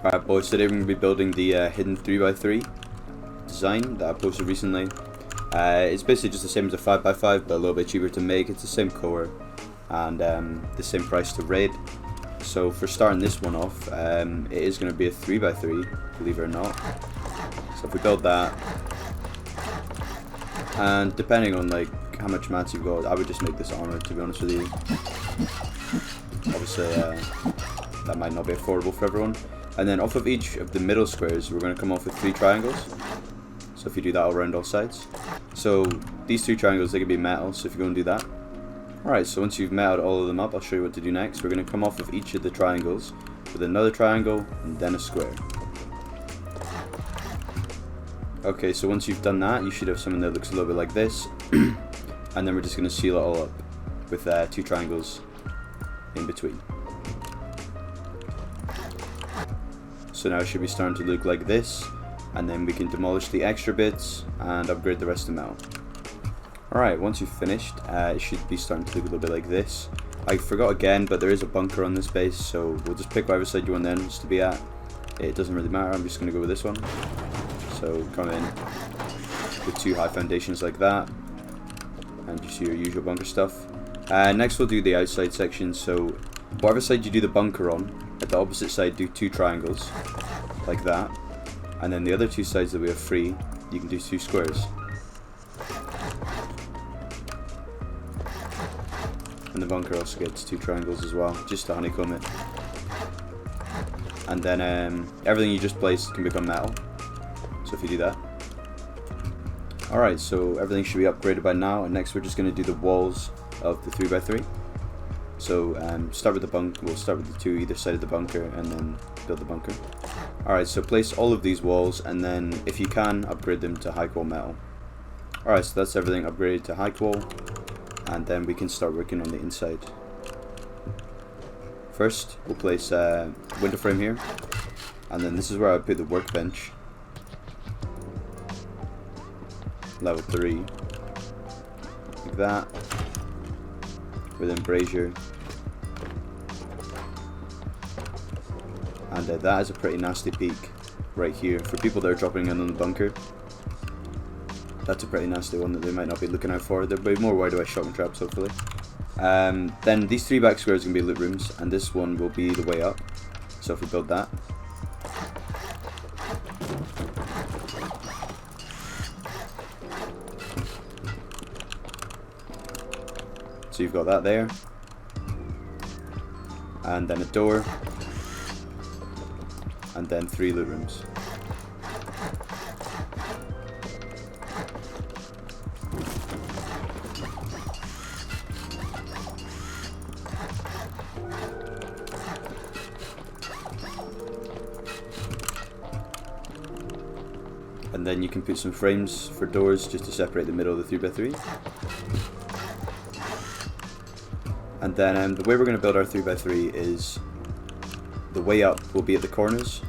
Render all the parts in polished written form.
Alright boys, today we're going to be building the hidden 3x3 design that I posted recently. It's basically just the same as a 5x5 but a little bit cheaper to make. It's the same core and the same price to raid. So for starting this one off, it is going to be a 3x3, believe it or not. So if we build that, and depending on like how much mats you've got, I would just make this armor, to be honest with you. Obviously that might not be affordable for everyone. And then off of each of the middle squares, we're going to come off with 3 triangles. So if you do that around all sides. So these 3 triangles, they can be metal, so if you go and do that. Alright, so once you've metaled all of them up, I'll show you what to do next. We're going to come off of each of the triangles with another triangle and then a square. Okay, so once you've done that, you should have something that looks a little bit like this. And then we're just going to seal it all up with 2 triangles in between. So now it should be starting to look like this, and then we can demolish the extra bits and upgrade the rest of the metal. Alright, once you've finished, it should be starting to look a little bit like this. I forgot again, but there is a bunker on this base, so we'll just pick whatever side you want the entrance to be at. It doesn't really matter, I'm just going to go with this one. So come in with 2 high foundations like that, and just your usual bunker stuff. Next we'll do the outside section, so whatever side you do the bunker on, at the opposite side do 2 triangles, like that, and then the other 2 sides that we have free, you can do 2 squares. And the bunker also gets 2 triangles as well, just to honeycomb it. And then everything you just placed can become metal, so if you do that. Alright, so everything should be upgraded by now, and next we're just going to do the walls of the 3x3. So start with the bunker. We'll start with the 2 either side of the bunker and then build the bunker. Alright, so place all of these walls, and then if you can, upgrade them to high qual metal. Alright, so that's everything upgraded to high qual, and then we can start working on the inside. First we'll place a window frame here, and then this is where I put the workbench, level 3, like that, with embrasure. And that is a pretty nasty peak right here. For people that are dropping in on the bunker, that's a pretty nasty one that they might not be looking out for. They'll be more worried about shotgun traps, hopefully. Then these 3 back squares are going to be loot rooms, and this one will be the way up. So if we build that, so you've got that there, and then a door, and then 3 loot rooms. And then you can put some frames for doors just to separate the middle of the 3x3. And then the way we're going to build our 3x3 is the way up will be at the corners.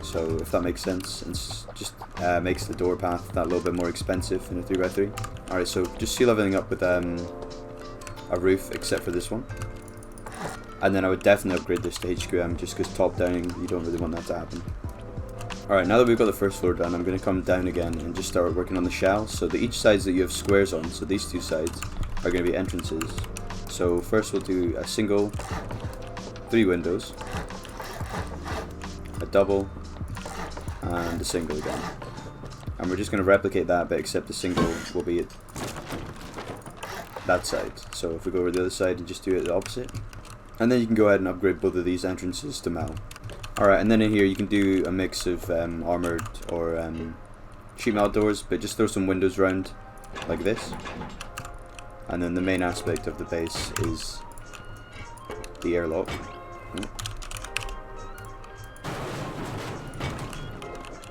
So if that makes sense, it just makes the door path that little bit more expensive in a 3x3. Alright, so just seal everything up with a roof except for this one. And then I would definitely upgrade this to HQM just because top downing, you don't really want that to happen. Alright, now that we've got the first floor done, I'm going to come down again and just start working on the shell. So each sides that you have squares on, so these 2 sides are going to be entrances. So first we'll do a single, 3 windows, a double, and a single again. And we're just going to replicate that, but except the single will be at that side. So if we go over the other side and just do it the opposite. And then you can go ahead and upgrade both of these entrances to metal. Alright, and then in here you can do a mix of armoured or sheet metal doors, but just throw some windows around like this. And then the main aspect of the base is the airlock.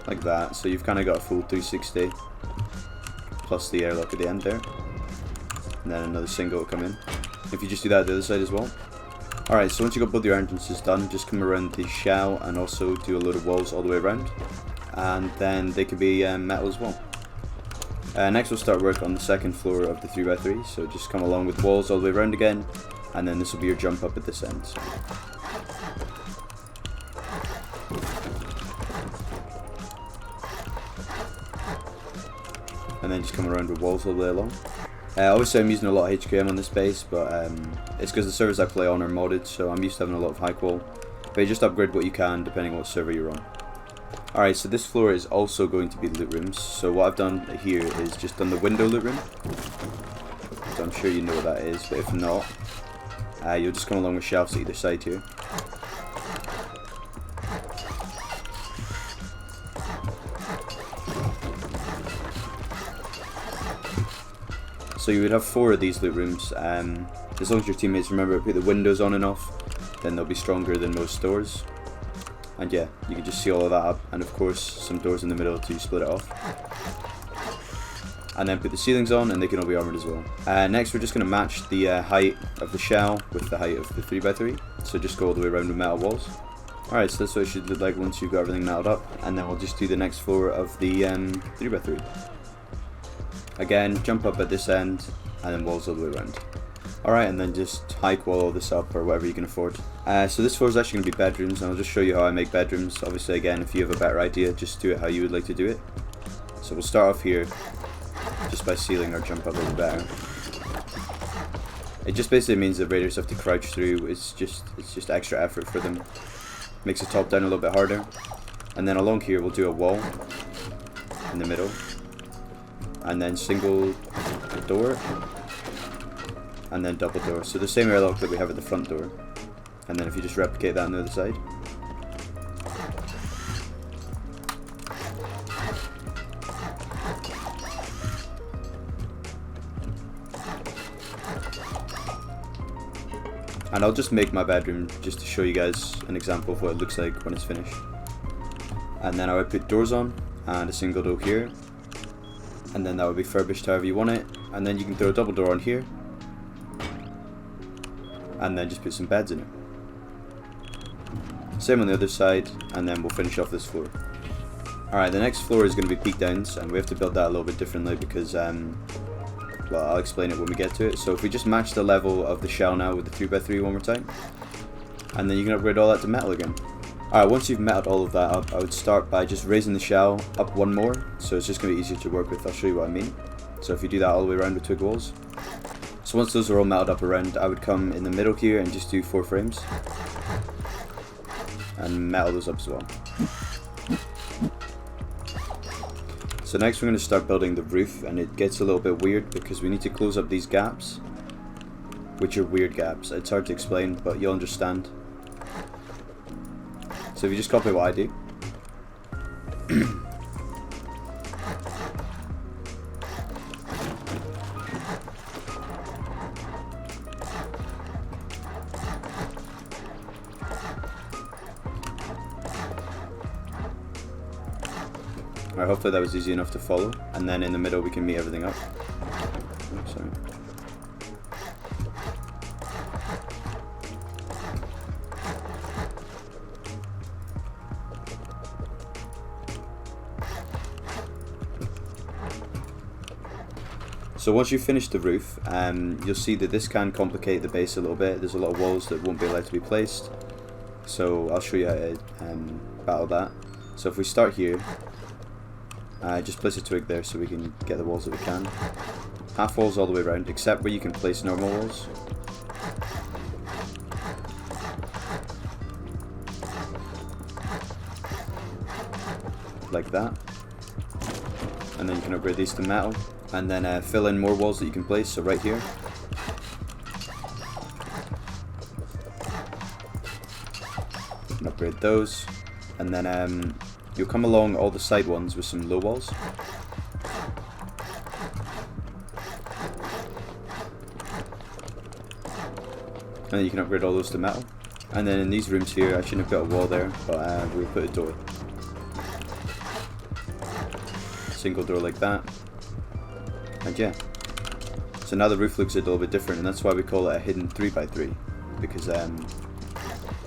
Like that, so you've kind of got a full 360 plus the airlock at the end there. And then another single will come in. If you just do that at the other side as well. Alright, so once you've got both your entrances done, just come around the shell and also do a load of walls all the way around. And then they can be metal as well. Next we'll start work on the second floor of the 3x3, so just come along with walls all the way around again, and then this will be your jump up at this end. So then just come around with walls all the way along. Obviously I'm using a lot of HQM on this base, but it's because the servers I play on are modded, so I'm used to having a lot of high qual. But you just upgrade what you can depending on what server you're on. Alright, so this floor is also going to be loot rooms. So what I've done here is just done the window loot room. So I'm sure you know what that is, but if not, you'll just come along with shelves at either side here. So you would have 4 of these loot rooms. As long as your teammates remember to put the windows on and off, then they'll be stronger than most doors. And yeah, you can just see all of that up, and of course some doors in the middle to split it off. And then put the ceilings on, and they can all be armored as well. Next we're just going to match the height of the shell with the height of the 3x3. So just go all the way around with metal walls. Alright, so that's what it should look like once you've got everything metaled up. And then we'll just do the next floor of the 3x3. Again, jump up at this end, and then walls all the way around. Alright, and then just high qual all this up, or whatever you can afford. So this floor is actually going to be bedrooms, and I'll just show you how I make bedrooms. Obviously, again, if you have a better idea, just do it how you would like to do it. So we'll start off here, just by sealing our jump up a little better. It just basically means that raiders have to crouch through. It's just extra effort for them. Makes the top down a little bit harder. And then along here, we'll do a wall in the middle. And then single door, and then double door. So the same airlock that we have at the front door. And then if you just replicate that on the other side. And I'll just make my bedroom just to show you guys an example of what it looks like when it's finished. And then I would put doors on, and a single door here. And then that would be furbished however you want it. And then you can throw a double door on here. And then just put some beds in it. Same on the other side, and then we'll finish off this floor. Alright, the next floor is going to be peak downs, and we have to build that a little bit differently because, well, I'll explain it when we get to it. So if we just match the level of the shell now with the 3x3 one more time, and then you can upgrade all that to metal again. Alright, once you've metaled all of that up, I would start by just raising the shell up one more, so it's just going to be easier to work with. I'll show you what I mean. So if you do that all the way around with twig walls. So once those are all metaled up around, I would come in the middle here and just do 4 frames. And metal those up as well. So next we're going to start building the roof, and it gets a little bit weird because we need to close up these gaps, which are weird gaps. It's hard to explain, but you'll understand. So if you just copy what I do. Alright, hopefully that was easy enough to follow. And then in the middle we can meet everything up. Oops, sorry. So once you finish the roof, you'll see that this can complicate the base a little bit. There's a lot of walls that won't be allowed to be placed. So I'll show you how to battle that. So if we start here, just place a twig there so we can get the walls that we can. Half walls all the way around, except where you can place normal walls. Like that. And then you can upgrade these to metal. And then fill in more walls that you can place, so right here. And upgrade those. And then you'll come along all the side ones with some low walls. And then you can upgrade all those to metal. And then in these rooms here, I shouldn't have got a wall there, but we'll put a door. Single door like that. And yeah, so now the roof looks a little bit different, and that's why we call it a hidden 3x3, because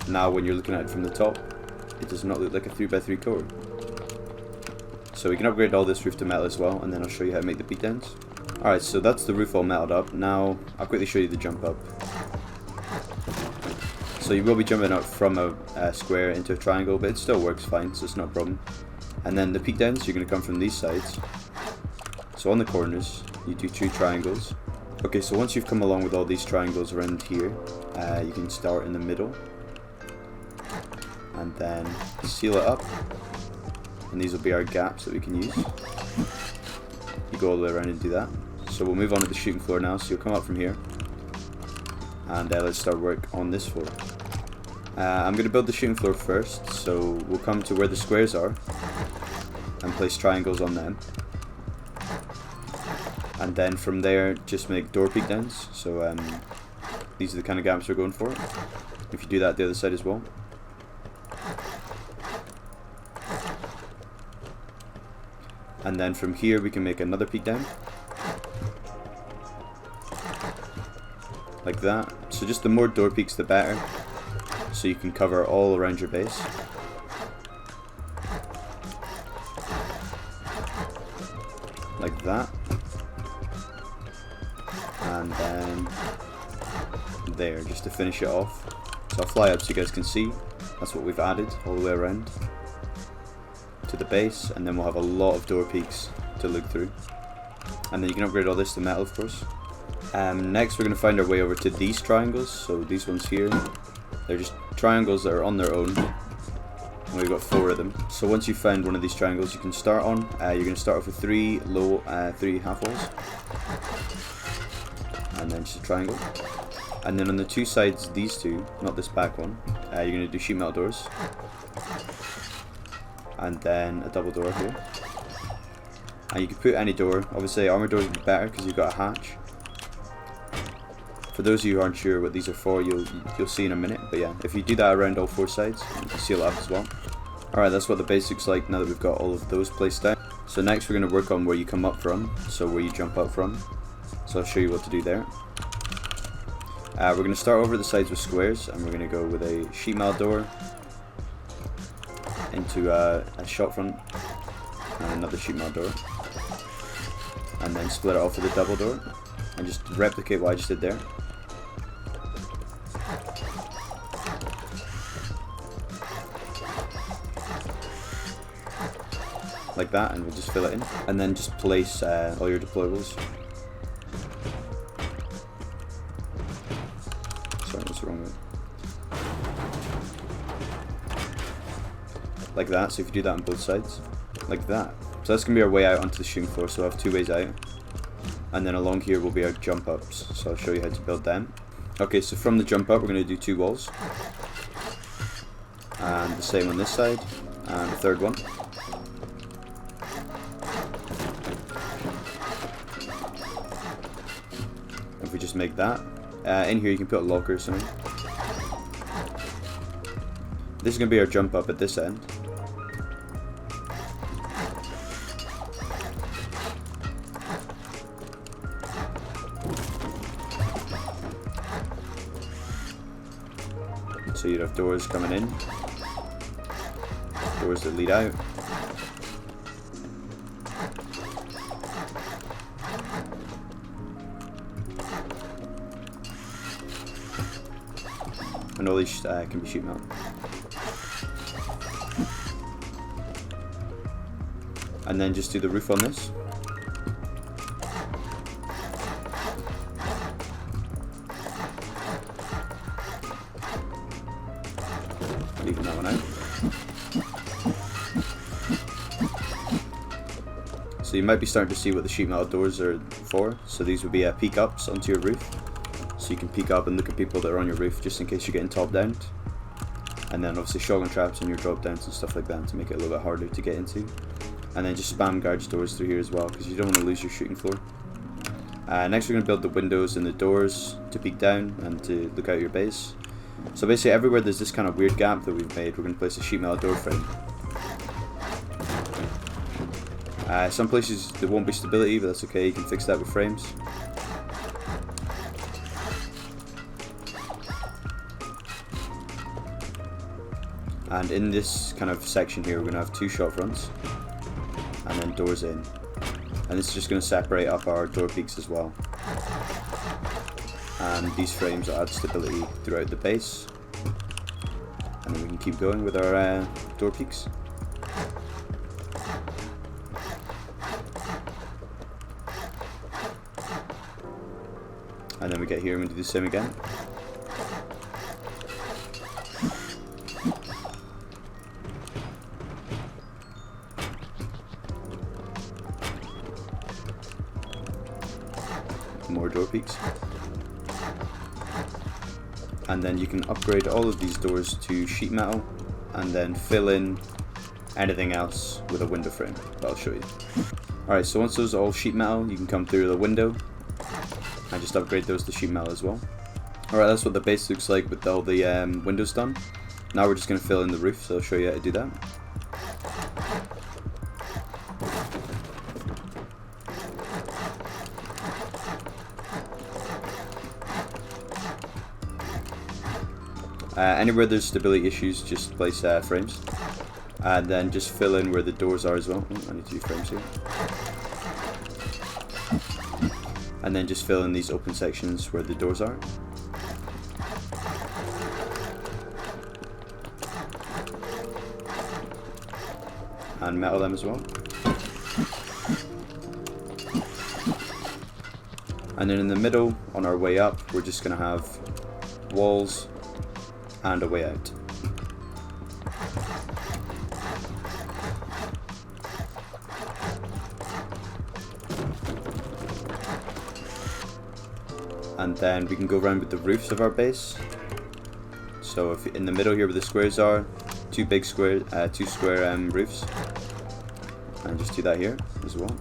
now when you're looking at it from the top, it does not look like a 3x3 core. So we can upgrade all this roof to metal as well, and then I'll show you how to make the peak downs. Alright, so that's the roof all metaled up. Now I'll quickly show you the jump up. So you will be jumping up from a square into a triangle, but it still works fine, so it's not a problem. And then the peak downs, you're going to come from these sides. So So on the corners, you do 2 triangles. Okay, so once you've come along with all these triangles around here, you can start in the middle. And then seal it up. And these will be our gaps that we can use. You go all the way around and do that. So we'll move on to the shooting floor now. So you'll come up from here. And let's start work on this floor. I'm going to build the shooting floor first. So we'll come to where the squares are. And place triangles on them. And then from there, just make door peek downs. So these are the kind of gaps we're going for. If you do that the other side as well. And then from here we can make another peek down. Like that. So just the more door peeks the better. So you can cover all around your base. Like that. And then there, just to finish it off. So I'll fly up so you guys can see. That's what we've added all the way around to the base, and then we'll have a lot of door peaks to look through. And then you can upgrade all this to metal, of course. Next we're going to find our way over to these triangles. So these ones here, they're just triangles that are on their own. And we've got 4 of them. So once you've found one of these triangles you can start on, you're going to start off with 3 half walls. And then just a triangle. And then on the 2 sides, these 2, not this back one, you're going to do sheet metal doors. And then a double door here. And you can put any door. Obviously armor doors would be better because you've got a hatch. For those of you who aren't sure what these are for, you'll see in a minute. But yeah, if you do that around all 4 sides, you can seal it up as well. Alright, that's what the base looks like now that we've got all of those placed down. So next we're going to work on where you come up from, so where you jump up from. So I'll show you what to do there. We're going to start over the sides with squares, and we're going to go with a sheet metal door into a shot front and another sheet metal door, and then split it off with a double door and just replicate what I just did there. Like that, and we'll just fill it in, and then just place all your deployables. Sorry, what's wrong with it? Like that. So if you do that on both sides, like that. So that's gonna be our way out onto the shooting floor. So we'll have 2 ways out, and then along here will be our jump ups. So I'll show you how to build them. Okay, so from the jump up we're gonna do 2 walls, and the same on this side, and the 3rd one. If we just make that, in here you can put a locker or something. This is going to be our jump up at this end. So you'd have doors coming in, doors that lead out. And all these can be sheet metal. And then just do the roof on this. Leaving that one out. So you might be starting to see what the sheet metal doors are for. So these would be peek ups onto your roof. So you can peek up and look at people that are on your roof just in case you're getting top downed. And then obviously shotgun traps on your drop downs and stuff like that to make it a little bit harder to get into. And then just spam guards doors through here as well because you don't want to lose your shooting floor. Next we're going to build the windows and the doors to peek down and to look out your base. So basically everywhere there's this kind of weird gap that we've made, we're going to place a sheet metal door frame. Some places there won't be stability, but that's okay, you can fix that with frames. And in this kind of section here, we're going to have 2 shot fronts, and then doors in. And this is just going to separate up our door peaks as well. And these frames will add stability throughout the base. And then we can keep going with our door peaks. then we get here and we do the same again. More door peaks. And then you can upgrade all of these doors to sheet metal and then fill in anything else with a window frame that I'll show you. Alright, so once those are all sheet metal, you can come through the window and just upgrade those to sheet metal as well. Alright, that's what the base looks like with all the windows done. Now we're just going to fill in the roof, so I'll show you how to do that. Anywhere there's stability issues, just place frames. And then just fill in where the doors are as well. Oh, I need 2 frames here. And then just fill in these open sections where the doors are. And metal them as well. And then in the middle, on our way up, we're just going to have walls and a way out. And then we can go around with the roofs of our base. So if in the middle here where the squares are, 2 square roofs, and just do that here as well.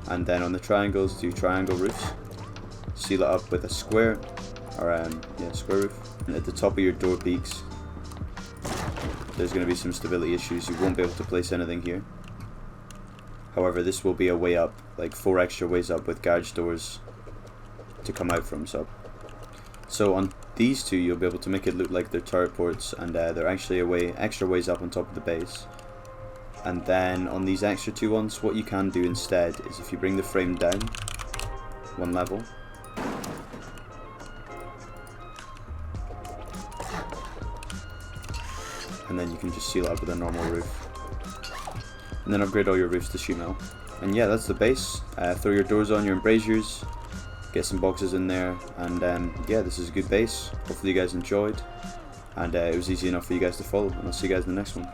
And then on the triangles, do triangle roofs. Seal it up with a square, or square roof. And at the top of your door peaks, there's going to be some stability issues. You won't be able to place anything here. However, this will be a way up, like 4 extra ways up with garage doors to come out from. So on these 2, you'll be able to make it look like they're turret ports, and they're actually extra ways up on top of the base. And then on these extra 2 ones, what you can do instead is if you bring the frame down 1 level, and then you can just seal it up with a normal roof. And then upgrade all your roofs to sheet metal. And yeah, that's the base. Throw your doors on, your embrasures, get some boxes in there, and yeah, this is a good base. Hopefully you guys enjoyed, and it was easy enough for you guys to follow, and I'll see you guys in the next one.